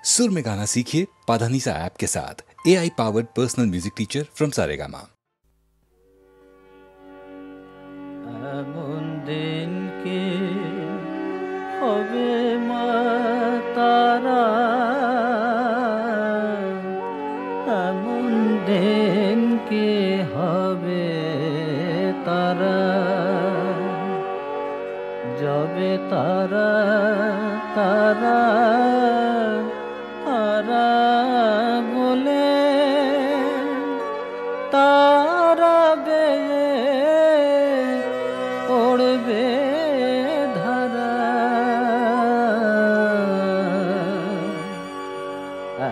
सुर में गाना सीखिए पाधानीसा ऐप के साथ। AI powered personal music teacher from Saregama. এমন দিন কি হবে মা তারা, এমন দিন কি হবে তারা, যাবে তারা তারা তারা বলে তারা বেয়ে পড়বে ধারা,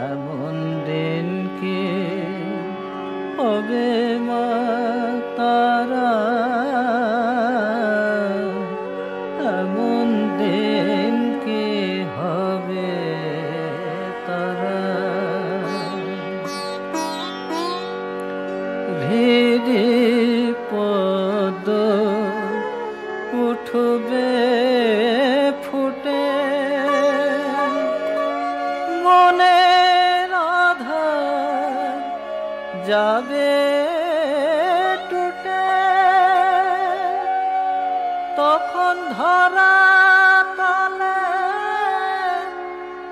এমন দিন কি হবে মা তারা, এমন দিন কি হবে তারা। হৃদি পদ উঠবে ফুটে, মনের আধার যাবে টুটে, তখন ধরা তলে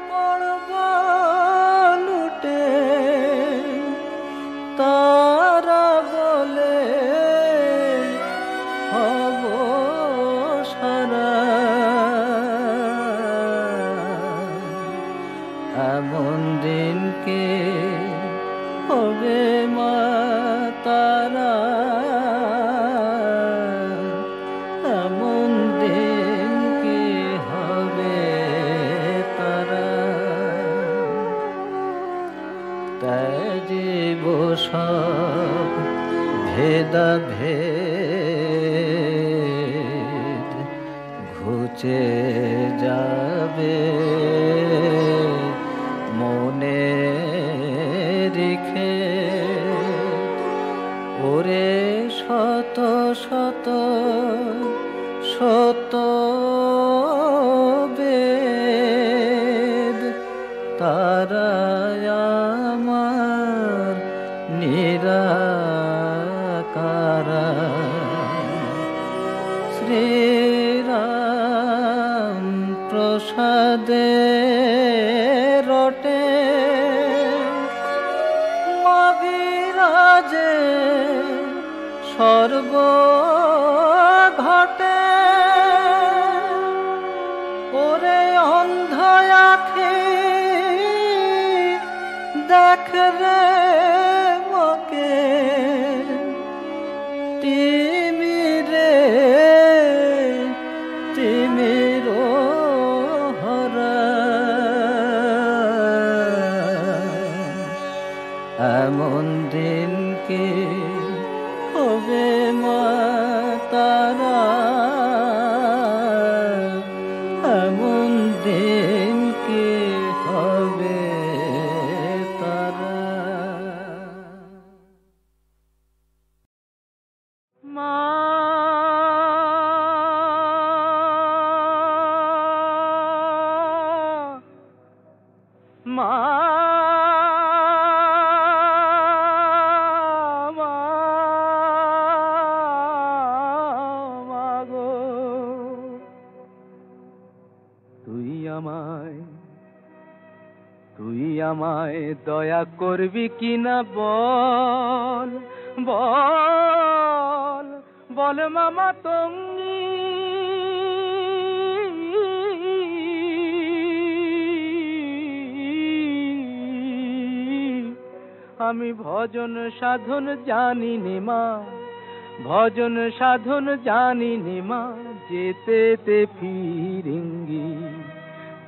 পড়ব লুটে, তারা বলে হব সারা, এমন দিন কে হবে মা তারা, এমন দিন কে হবে তারা। ত্যাজিব সব ভেদাভেদ, ঘুচে যাবে মনে রেখে, ওরে শত শত শত বেদ, তারা আমার নিরাকারা। শ্রীরাম প্রসাদে রটে মবিরাজে সর্ব ঘটে, ওরে অন্ধ আঁখি দেখ রে মকে, তিমিরে তিমির হরা, এমন দিন কি হবে মা তারা, এমন দিন কি হবে তারা। মা মা তুই আমায় দয়া করবি কিনা বল বল বল মামা তঙ্গি, আমি ভজন সাধন জানি নে মা, ভজন সাধন জানি নে মা, যেতে ফিরেঙ্গি,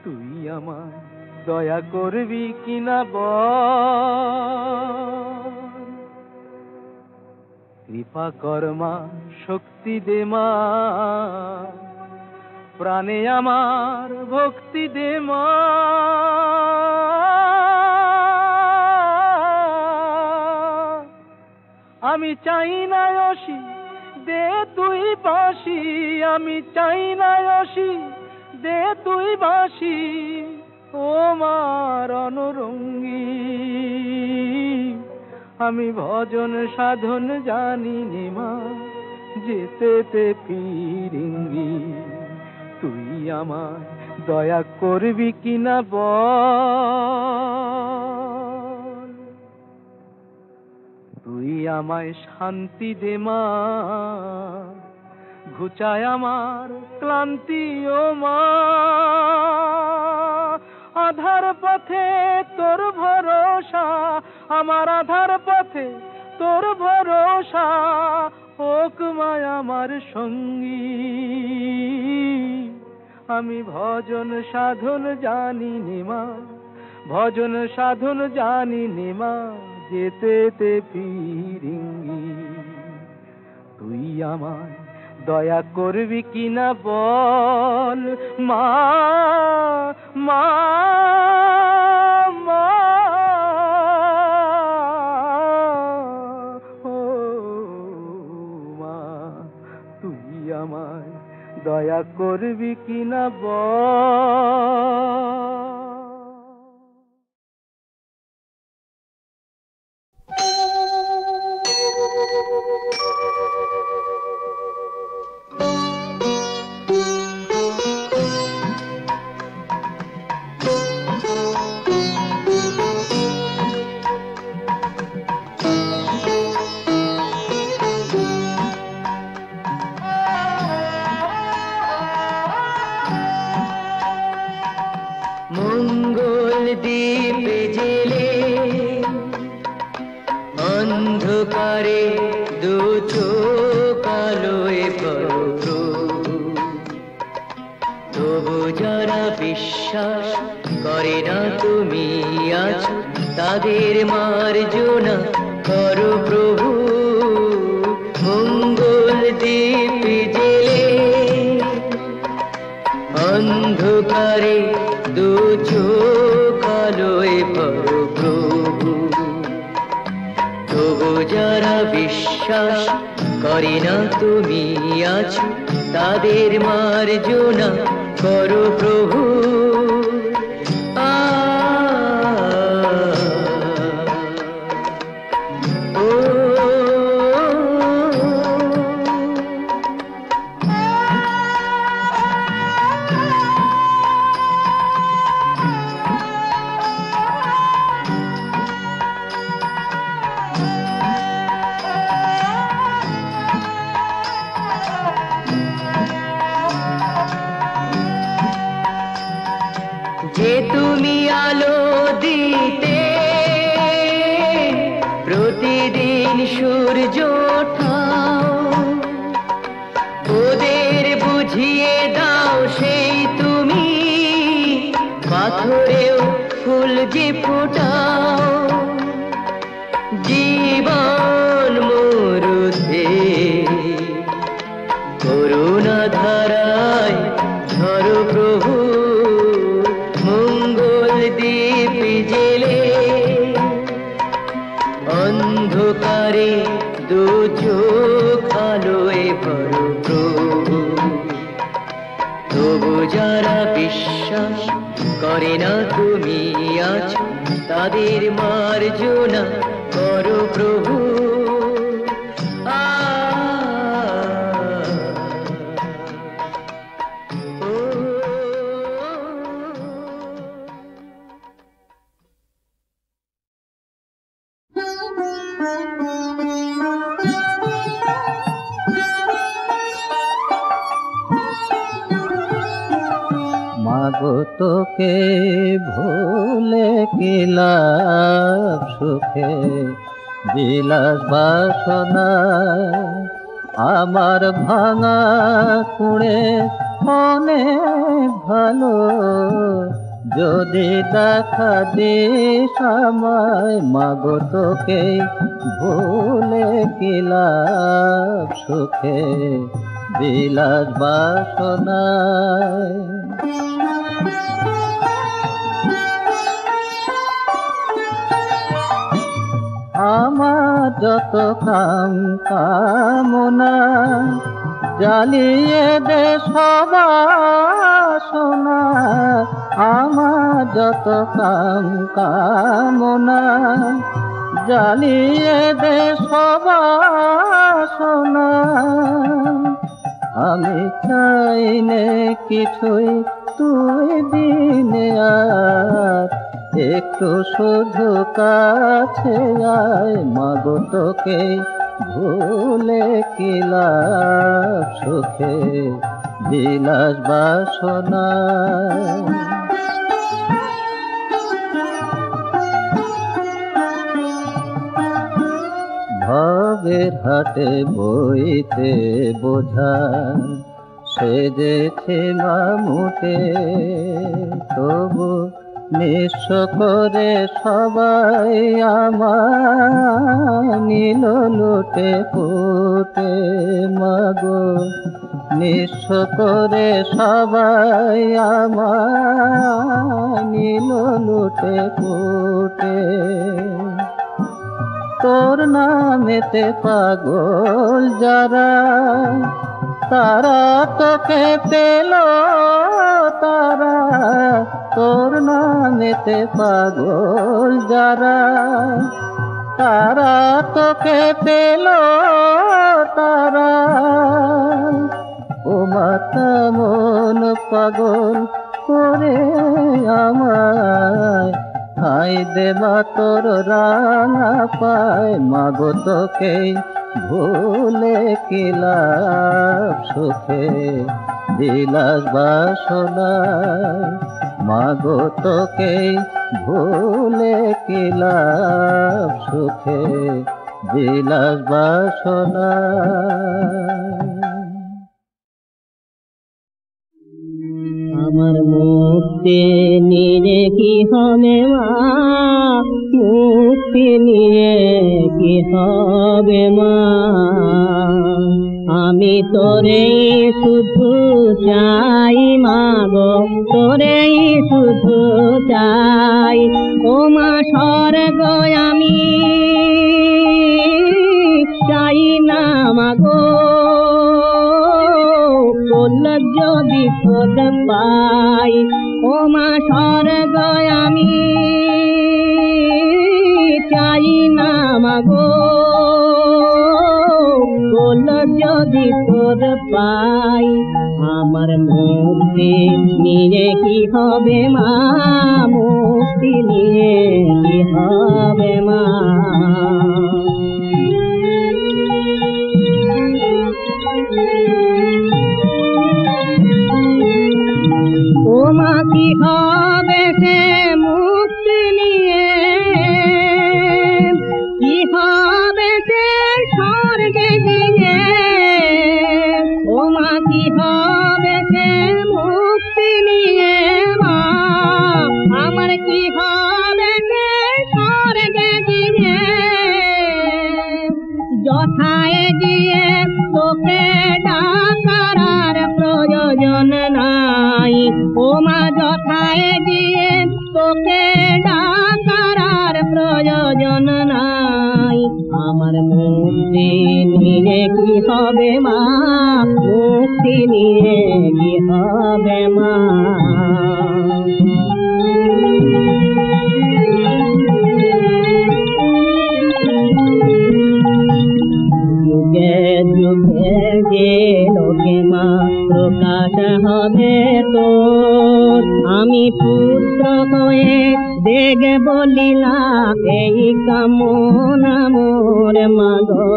তুই আমায় দয়া করবি কিনা বল। কৃপা কর মা, শক্তি দে মা, প্রাণে আমার ভক্তি দে মা, আমি চাই না অসি দে তুই বাঁশি, আমি চাই না অসি দে তুই বাঁশি, ও মার আমি ভজন সাধন জানি নে মা, যেতে ফিরিঙ্গি। তুই আমায় দয়া করবি কিনা বল, তুই আমায় শান্তি দে মা, ঘুচায় আমার ক্লান্তি ও মা। আধার পথে তোর ভরসা, আমার আধার পথে তোর ভরসা, হোক মায় আমার সঙ্গী। আমি ভজন সাধন জানি নে মা, ভজন সাধন জানি নে মা, যেতে ফিরিঙ্গি। তুই আমায় দয়া করবি কিনা বল মা, মা, মা, ও মা, তুই আমায় দয়া করবি কিনা বল। মঙ্গল দ্বীপ জেলে অন্ধকারে দু চোখ আলোয় ভরো, তবু যারা বিশ্বাস করে না তুমি আছো, তাদের মার্জনা করো প্রভু। মঙ্গল দ্বীপ জেলে অন্ধকারে দু চোখ আলোয় ভরো প্রভু, তবু যারা বিশ্বাস করে না তুমি আছো, তাদের মার্জনা করো প্রভু। যে তুমি আলো দিতে প্রতিদিন সূর্য ওঠাও, ওদের বুঝিয়ে দাও সেই তুমি পাথরেও ফুল যে ফোটাও। জীবন মরুতে করুণা ধারায় ধরো প্রভু। মঙ্গল দ্বীপ জেলে অন্ধকারে দু চোখ আলোয় ভরো প্রভু, তবু যারা বিশ্বাস করে না তুমি আছো, তাদের মার্জনা করো প্রভু। মাগো তোকে ভুলে কি লাভ, সুখে বিলাস বাসনা আমার ভাঙা কুড়ে মনে ভালো। যদি দেখা দিস আমায়, মাগো তোকে ভুলে কি লাভ, সুখে বিলাস বাসনায়। আমার যত কাম কামনা জ্বালিয়ে দে সবাসনা, আমার যত কাম কামনা জ্বালিয়ে দে সবাসনা আমি চাই নে কিছুই তুই দিনে আর একটু শুধু কাছে আয় মাগো তোকে ভুলে কি লাভ সুখে বিলাস বাসনা ভবের হাটে বইতে বোঝা সেজেছে মামুটে তবু নিঃস্ব করে সবাই আমার নিল লুটে পুটে মাগো নিঃস্ব করে সবাই আমার নিল লুটে পুটে তোর নামেতে পাগল যারা তারা তোকে পেল তারা তোর নামেতে পাগল যারা তারা তোকে পেল তারা ও মাতা মন পাগল করে আমায় হাই দেবা তোর রাঙা পায় মাগো তোকে ভুলে কি লাভ সুখে বিলাস বাসনায় মাগো তোকে ভুলে কি লাভ সুখে বিলাস বাসনায় আমার মুক্তি নিয়ে কি হবে মা মুক্তি নিয়ে কি হবে মা আমি তোরে শুধু চাই মাগো তোরে শুধু চাই ও মা স্বর্গ আমি চাই না মাগো যদি খোঁজ পাই ও মা স্বর্গ আমি চাই না মাগো যদি খোঁজ পাই আমার মুক্তি নিয়ে কি হবে মা মুক্তি নিয়ে কি হবে মা ও মা কি হবে সে মুক্তি নিয়ে কি হবে সে স্বর্গে গিয়ে ও মা কি হবে সে মুক্তি নিয়ে মা আমার কি হবে সে স্বর্গে গিয়ে যথায় গিয়ে তোকে ডাকার প্রয়োজন নাই ও মা যথায় গিয়ে তোকে ডাকার প্রয়োজন নাই আমার মুক্তি নিয়ে কি হবে মা মুক্তি নিয়ে কি হবে মা যুগে যুগে যে লোকে মা প্রকাশ হবে তো আমি পুত্র হয়ে দেগে বলিলা এই কামনা মোর মাগো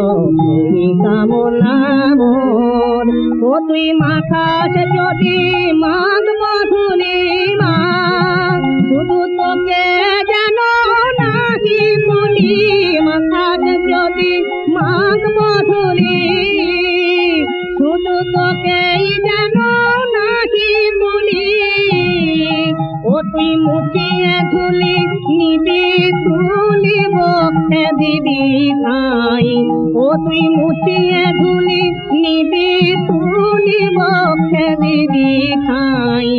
এই কামনা মোর ও তুই মাখাস যদি মাঘ মধুলি মা শুধু তোকে যেন নাহি বলি মাখাস যদি মাঘ মধুলি শুধু তোকেই যেন নাহি বলি ও তুই মুছিয়ে ধুলি নিবি তুলি বক্ষে দিবি খাই ও তুই মুছিয়ে ধুলি নিবি তুলি বক্ষে দিবি খাই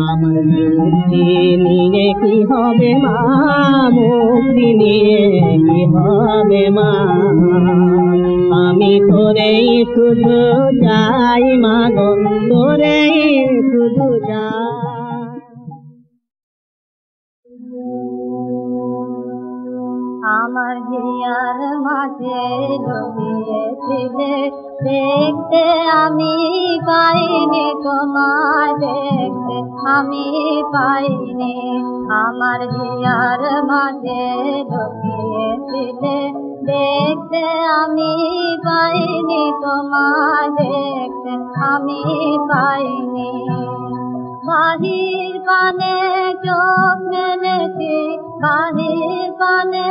আমার মুক্তি নিয়ে কি হবে মা মুক্তি নিয়ে কি হবে মা আমি তোরেই শুধু যাই মাগো তোরেই শুধু যাই আমার হিয়ার মাঝে লুকিয়েছিলে, দেখতে আমি পাইনি তোমায়, দেখতে আমি পাইনি। আমার হিয়ার মাঝে লুকিয়েছিলে, দেখতে আমি পাইনি তোমায়, দেখতে আমি পাইনি। বাহির পানে চোখ মেলেছি, বাহির পানে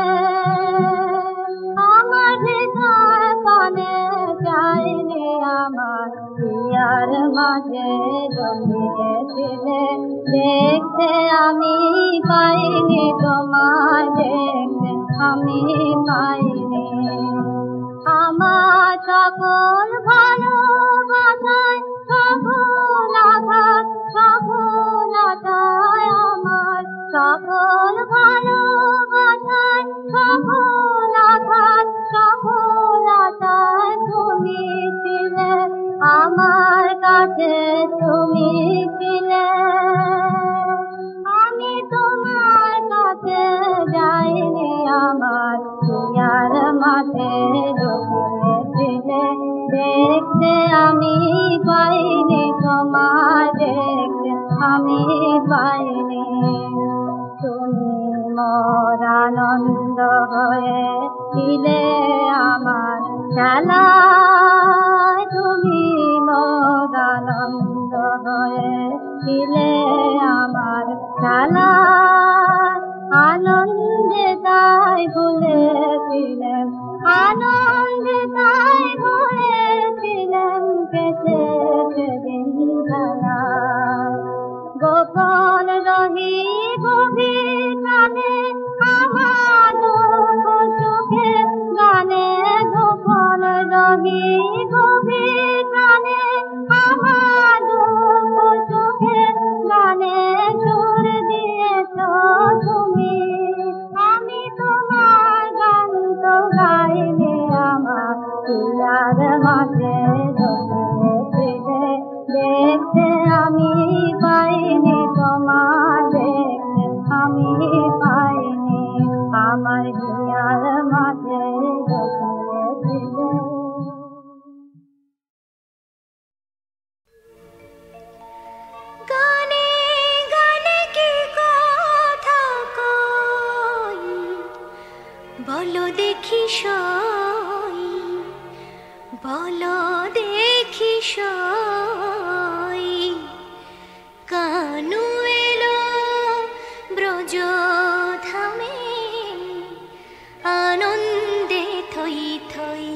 আমার হৃদয় পানে চাইনি। আমার হিয়ার মাঝে জমিয়েছিলে, দেখতে আমি পাইনি তোমায়, দেখতে আমি পাইনি। আমার সকল ভালোবাসায় সফলতায়, সফলতায় আমার সকল ভালোবাসায় সফলতায়, সফলতায় তুমি ছিলে, আমার কাছে তুমি ছিলে। আমি তোমার কাছে যাইনি, আমার হিয়ার মাঝে লুকিয়েছিলে, দেখতে আমি পাইনি তোমায়, দেখতে আমি পাইনি। তুমি মোর আনন্দ হয়ে ছিলে আমার খেলায়, তুমি মোর আনন্দ হয়ে ছিলে আমার খেলায়। আনন্দে তাই ভুলেছিলেন, আনন্দে তাই ভুলেছিলেন, কেটে সেদিন খেলায়। গোপন রহি গভীর গানে আমার দুঃখ সুখের গানে, গোপন রহি গভীর গানে আমার দুঃখ সুখের গানে, সুর দিয়েছ তুমি। আমি তোমার গান তো গাইনি, আমার হিয়ার মাঝে জমিয়েছিলে, দেখতে আমি পাইনি তোমায়, দেখতে আমি পাইনি। আমার হিয়ার মাঝে জমিয়েছিলে। গানে গানে কি কথা কই, বলো দেখি সই, বলো দেখি সই। কানু এলো ব্রজ ধামে, আনন্দে থই থই।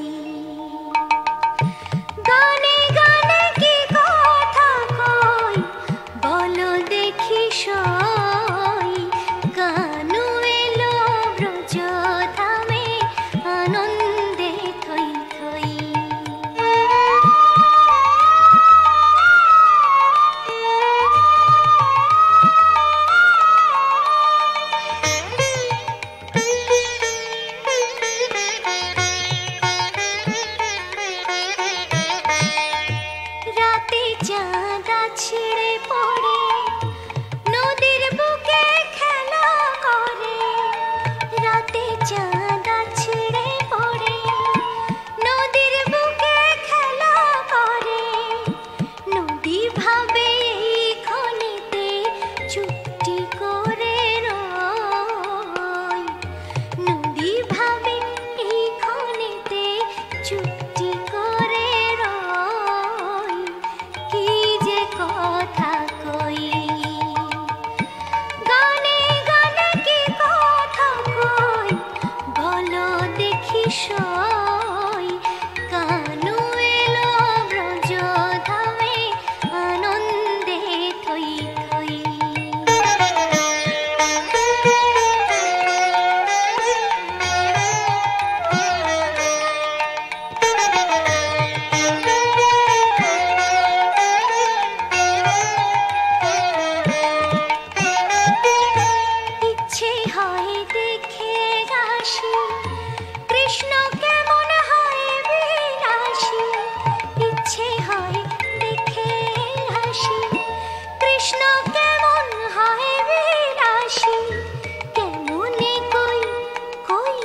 গানে গানে কি কথা কই, বলো দেখি সই। কানু এলো ব্রজ ধামে, আনন্দে থই থই। রাতে চাঁদা ছিঁড়ে পড়ে, নদীর বুকে খেলা করে। রাতে চাঁদা ছিঁড়ে পড়ে, নদীর বুকে খেলা করে। নদী ভাবে এই খনিতে চুপটি করে রয়, নদী ভাবে এই খনিতে চুপটি করে রয়। কি যে কথা কই, গানে গানে কি কথা কই, বলো দেখি সই। কানু এলো ব্রজ ধামে, আনন্দে থই থই। ইচ্ছে হয় দেখে আসি, কৃষ্ণ কেমন হয় বিলাসী। ইচ্ছে হয় দেখে আসি, কৃষ্ণ কেমন হয় বিলাসী। কেমনে কই কই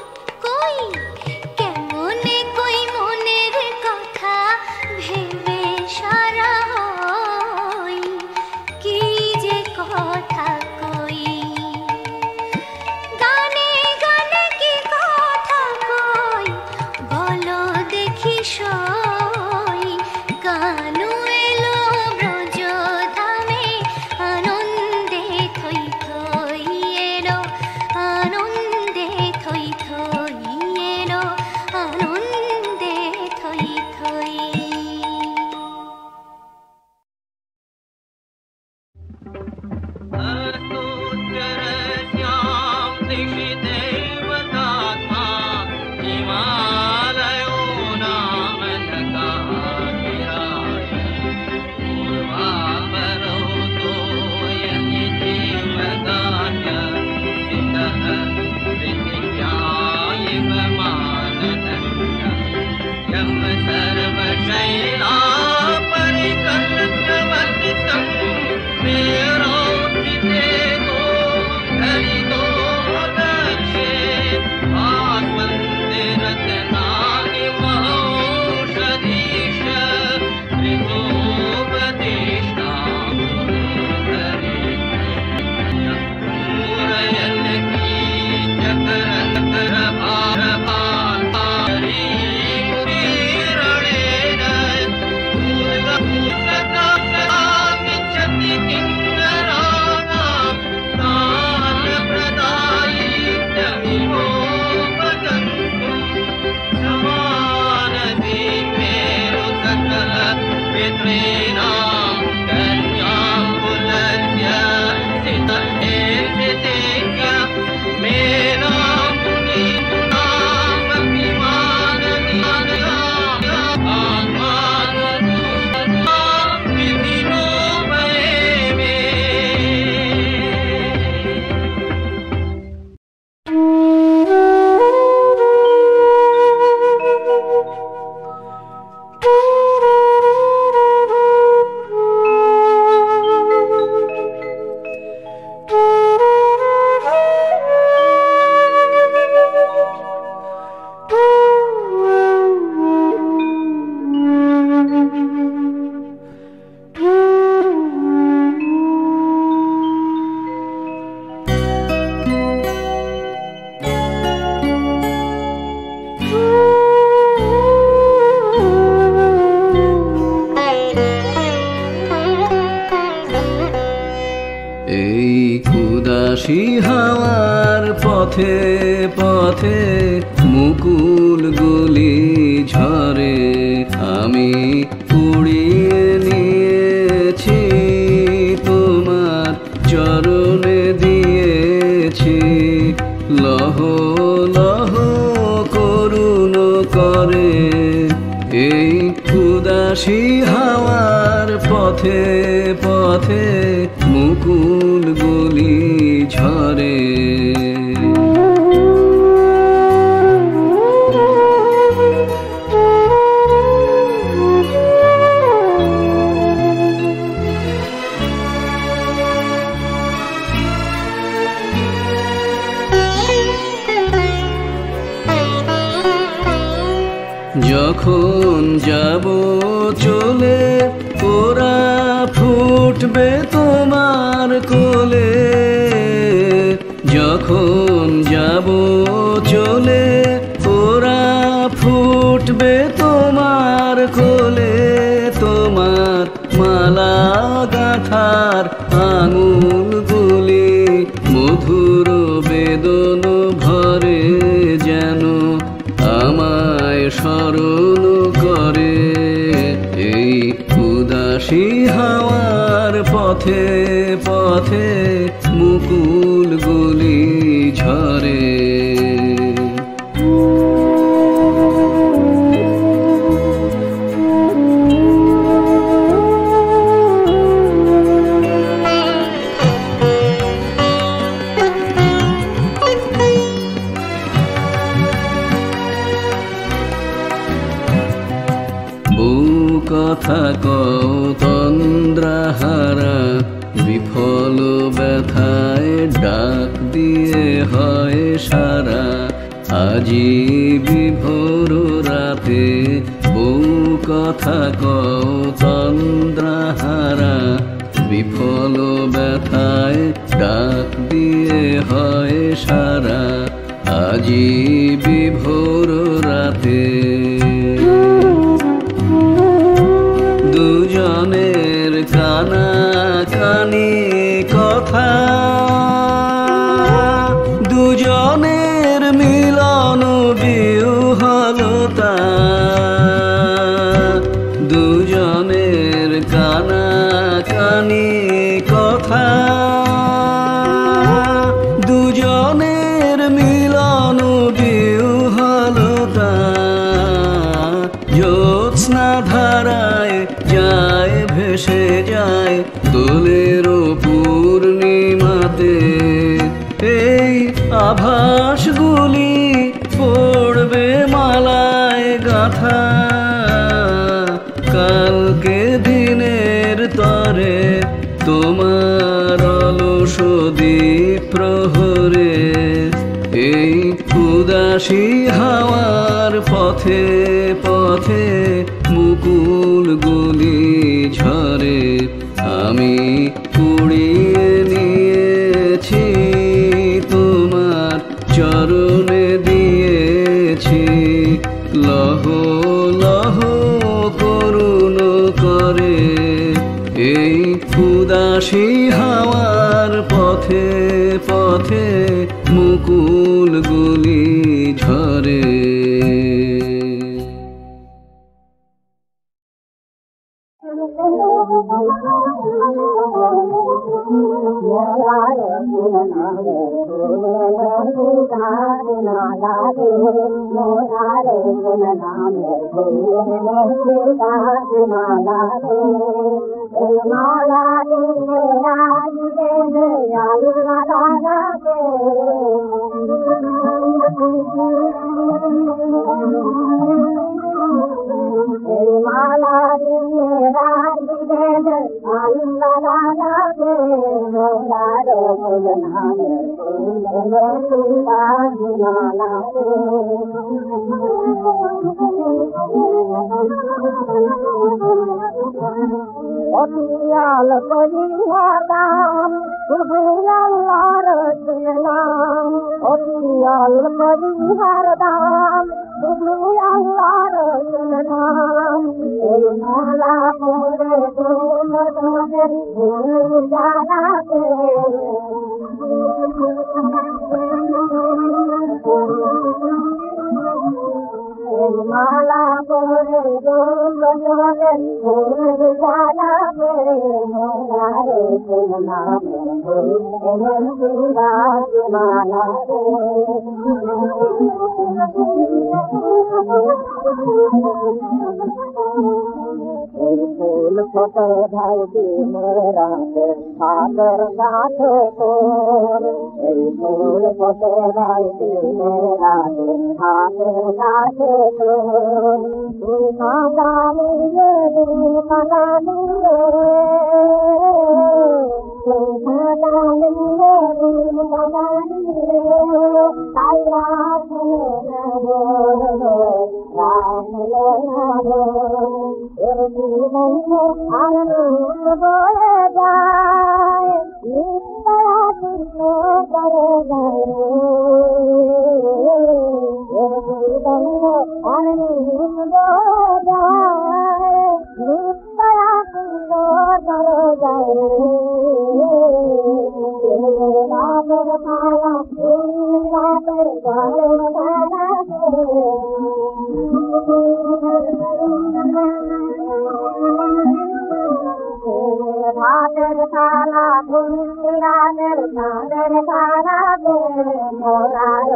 উদাসী হাওয়ার পথে পথে মুকুল গুলি ঝরে আমি উড়িয়ে নিয়েছি তোমার চরণে দিয়েছি লহ লহ করুণ করে এই উদাসী হাওয়ার পথে পথে মুকুল গুলি ঝরে যখন যাব চলে ওরা ফুটবে তোমার কোলে যখন যাব চলে ওরা ফুটবে তোমার কোলে তোমার মালা গাঁথার আঙুল গুলি মধুর বেদন ভরে যেন আমায় স্মরণ করে এই উদাসী হাওয়ার পথে পথে মুকুল গুলি ঝরে কথা কও তন্দ্রাহারা বিফল ব্যথায় ডাক দিয়ে হয় সারা আজি বিভোর রাতে বউ কথা কও তন্দ্রাহারা বিফল ব্যথায় ডাক দিয়ে হয় সারা আজি বিভোর রাতে দুজনের কানা কানি কথা দুজনের মিলন বিহলতা দুজনের কানা কানি কথা দুজনের মিলন বিহলতা জ্যোৎস্না ধারায় যায় ভেসে যায় দোলের পূর্ণিমাতে এই আভাসগুলি পড়বে মালায় গাথা কালকে দিনের তরে তোমার অলস দ্বীপ প্রহরে এই উদাসী হাওয়ার পথে পথে মুকুলগুলি ঝরে আমি কুড়িয়ে নিয়েছি তোমার চরণে দিয়েছি লহ লহ করুণ করে এই উদাসী হাওয়ার পথে পথে মুকুলগুলি ঝরে অতিয়াল করিয়ালাম সুবুলাল্লাহর নাম অতিয়াল করিয়ালাম সুবুলাল্লাহর নাম এই মালা পরে তোমাদের ভুল জানাতে মালা পরে তোমাদের ভুল জানাতে মোরারে নাম মালা ফুল ফোটে ভাই মেরা হাতের কাছে তোর এই ফুল ফোটে ভাই মেরা হাতের কাছে তোর তুই না জানিয়ে দিন কানানি তুই না জানিয়ে দিন কানানি তাই রাত আনন্দ বলে যায় নিত্যরা কৃষ্ণ করে যায় আনন্দ যায় নিত্যরা কৃষ্ণ করে যায় রাতের পালা রাতের পালা ভাতের তালা ঘুমতি রাতের চাঁদের তারা মোরার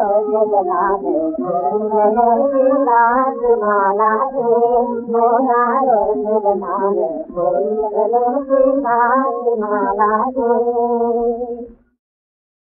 মালা মোরার মালা